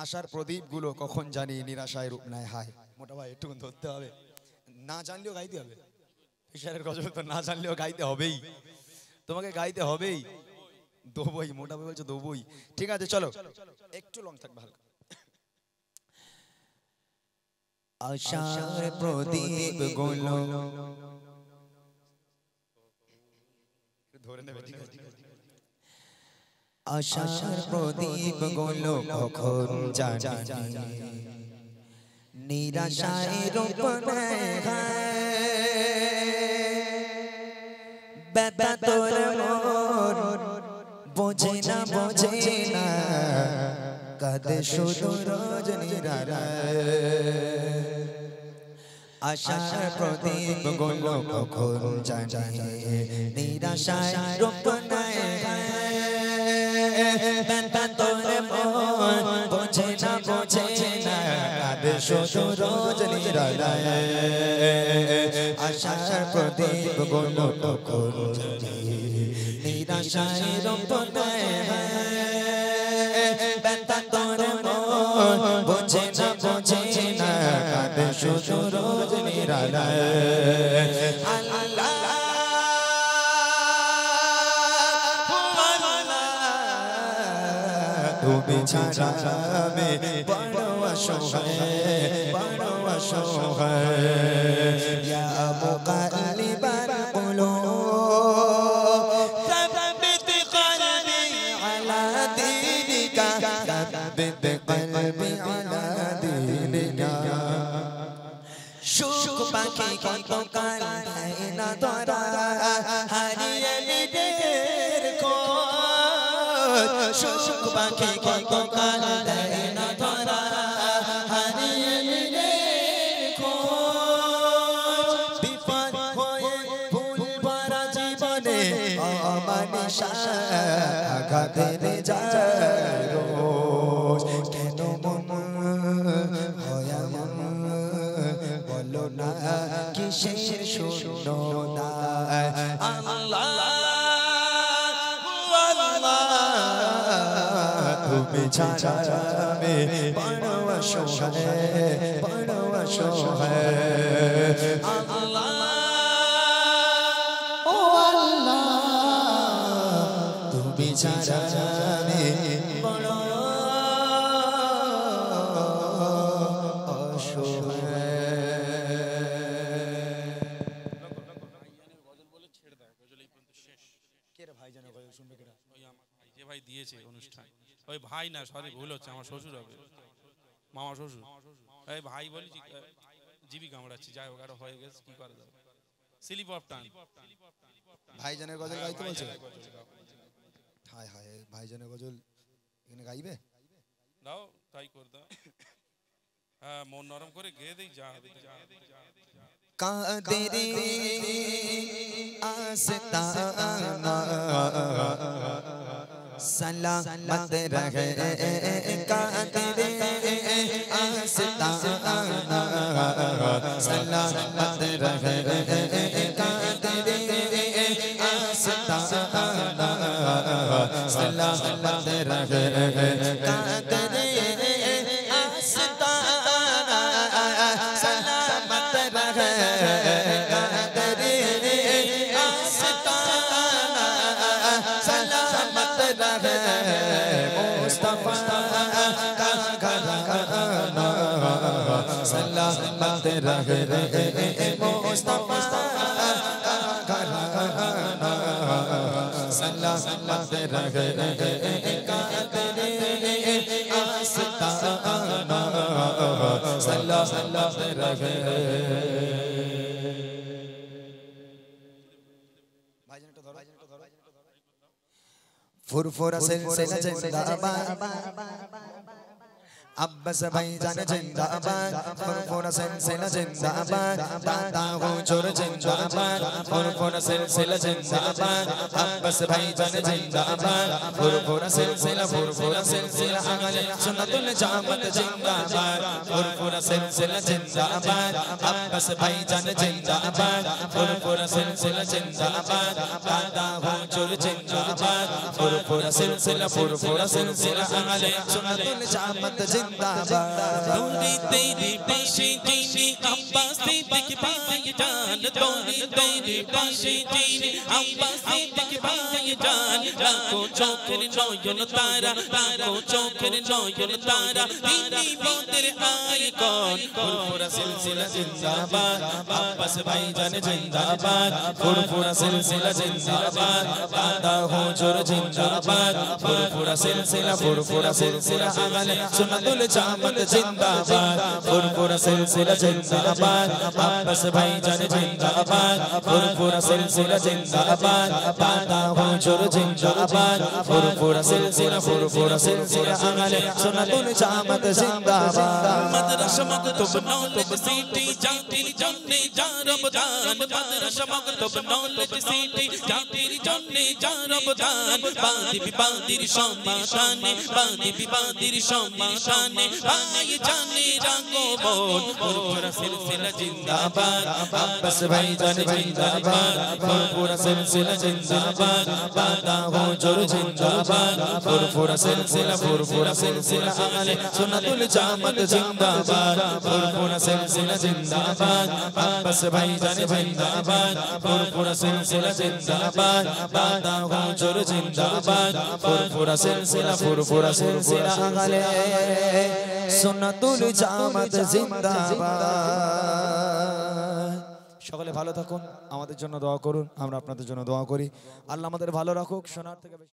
আশার প্রদীপগুলো কখন জানি নিরাশায় রূপ নেয় হায়। মোটা ভাই একটু ধরতে হবে, না জানলেও গাইতে হবে। পেশারের গজল তো না জানলেও গাইতে হবেই, তোমাকে গাইতে হবেই। দোবই, মোটা ভাই বলছে দোবই। ঠিক আছে চলো, একটু লং থাক ভালো। আশার প্রদীপগুলো ধরে নেবে, ঠিক আছে। আশার প্রদীপগুলো কখন জানি নিরাশায় রূপ নেয় ব্যথা তোর মোর বোঝে না কাঁদে শুধু রজনীরা। আশার প্রদীপগুলো কখন জানি নিরাশায় রূপ নেয় ব্যথা তোর মোর বোঝে না কাঁদে শুধু রজনীরা। আশার প্রদীপগুলো কখন জানি নিরাশায় রূপ নেয় ব্যথা তোর মোর বোঝে না কাঁদে শুধু রজনীরা। আল্লাহ তুমি ছাড়া আমি বড় অসহায় ইয়া মুকাল্লিবাল কুলুব সাব্বিত কলবি আলা দীনিকা সাব্বিত কলবি আলা দীনিকা। সুখ পাখি কতকাল দেয় না ধরা হারিয়ে নিজের খোঁজ। সুখ পাখি কতকাল দেয় না ধরা হারিয়ে নিজের খোঁজ। বিপদ হয়ে ভুল ভরা জীবনে অমানিসা আঘাতের যায় রোজ। কেন মন হয় মন বলো না কিসের শূন্যতা। আল্লাহ তুমি ছাড়া আমি বড় অসহায় আল্লাহ ও আল্লাহ তুমি ছাড়া আমি বড় ভাই দিয়েছে অনুষ্ঠান, ওই ভাই না সরি ভুল হচ্ছে, আমার শ্বশুর হবে, মামা শ্বশুর। এই ভাই বলি জিবি কামড়াচ্ছি, যাই হোক আরো হয়ে গেছে, কি করা যাবে। স্লিপ অফ টান ভাইজানের গজল গাইতে বলছে। হায় হায়, ভাইজানের গজল এখানে গাইবে? দাও তাই কর দাও। হ্যাঁ মন নরম করে গেয়ে দেই। যা কাদেরি আস্তানা सलामत रहे कादरे आस्ताना सलामत रहे कादरे आस्ताना सलामत रहे कादरे आस्ताना सलामत रहे कादरे आस्ताना सलामत रहे मुस्तफा का घराना सलामत रहे मुस्तफा का घराना सलामत रहे कादरे आस्ताना सलामत रहे। फुरफुरा सिलसिला जिंदाबाद अब्बास भाईजान जिंदाबाद फुरफुरा सिलसिला जिंदाबाद दादा हुजूर जिंदाबाद फुरफुरा सिलसिला जिंदाबाद अब्बास भाईजान जिंदाबाद फुरफुरा सिलसिला अहले सुन्नतुल जमात जिंदाबाद फुरफुरा सिलसिला जिंदाबाद अब्बास भाईजान जिंदाबाद फुरफुरा सिलसिला जिंदाबाद दादा हुजूर जिंदाबाद फुरफुरा सिलसिला अहले सुन्नतुल जमात জিন্দাবাদ তোরে তেরে পাশে যিনি আব্বাস সিদ্দিক ভাইজান তোরে তেরে পাশে যিনি আব্বাস সিদ্দিক ভাইজান লাখো চোখের নয়ন তারা লাখো চোখের নয়ন তারা তিনি মোদের আইকন ফুরফুরা সিলসিলা জিন্দাবাদ আব্বাস ভাইজান জিন্দাবাদ ফুরফুরা সিলসিলা জিন্দাবাদ দাদা হুজুর জিন্দাবাদ ফুরফুরা সিলসিলা আগালে সুন্নাতুল জামাত জিন্দাবাদ ফুরফুরা সিলসিলা জিন্দাবাদ আব্বাস ভাইজান জিন্দাবাদ ফুরফুরা সিলসিলা জিন্দাবাদ দাদা হুজুর জিন্দাবাদ ফুরফুরা সিলসিলা আগালে সুন্নাতুল জামাত জিন্দাবাদ মাদ্রাসা মাকতুব নলেজ সিটি জাতির জন্যে যার অবদান মাদ্রাসা মাকতুব নলেজ সিটি জাতির জন্যে যার অবদান বাদি বিবাদির সমাধানে বাদি বিবাদির সমাধানে ভাই জানে রাখো বোন ফুরফুরা সিলসিলা জিন্দাবাদ আব্বাস ভাইজান জিন্দাবাদ ফুরফুরা সিলসিলা জিন্দাবাদ দাদা হুজুর জিন্দাবাদ ফুরফুরা সিলসিলা আগালে সুন্নাতুল জামাত জিন্দাবাদ ফুরফুরা সিলসিলা জিন্দাবাদ আব্বাস ভাইজান জিন্দাবাদ ফুরফুরা সিলসিলা জিন্দাবাদ দাদা হুজুর জিন্দাবাদ ফুরফুরা সিলসিলা আগালে সুন্নাতুল জামাত জিন্দাবাদ। সকলে ভালো থাকুন, আমাদের জন্য দোয়া করুন, আমরা আপনাদের জন্য দোয়া করি। আল্লাহ আমাদের ভালো রাখুক। সোনার থেকে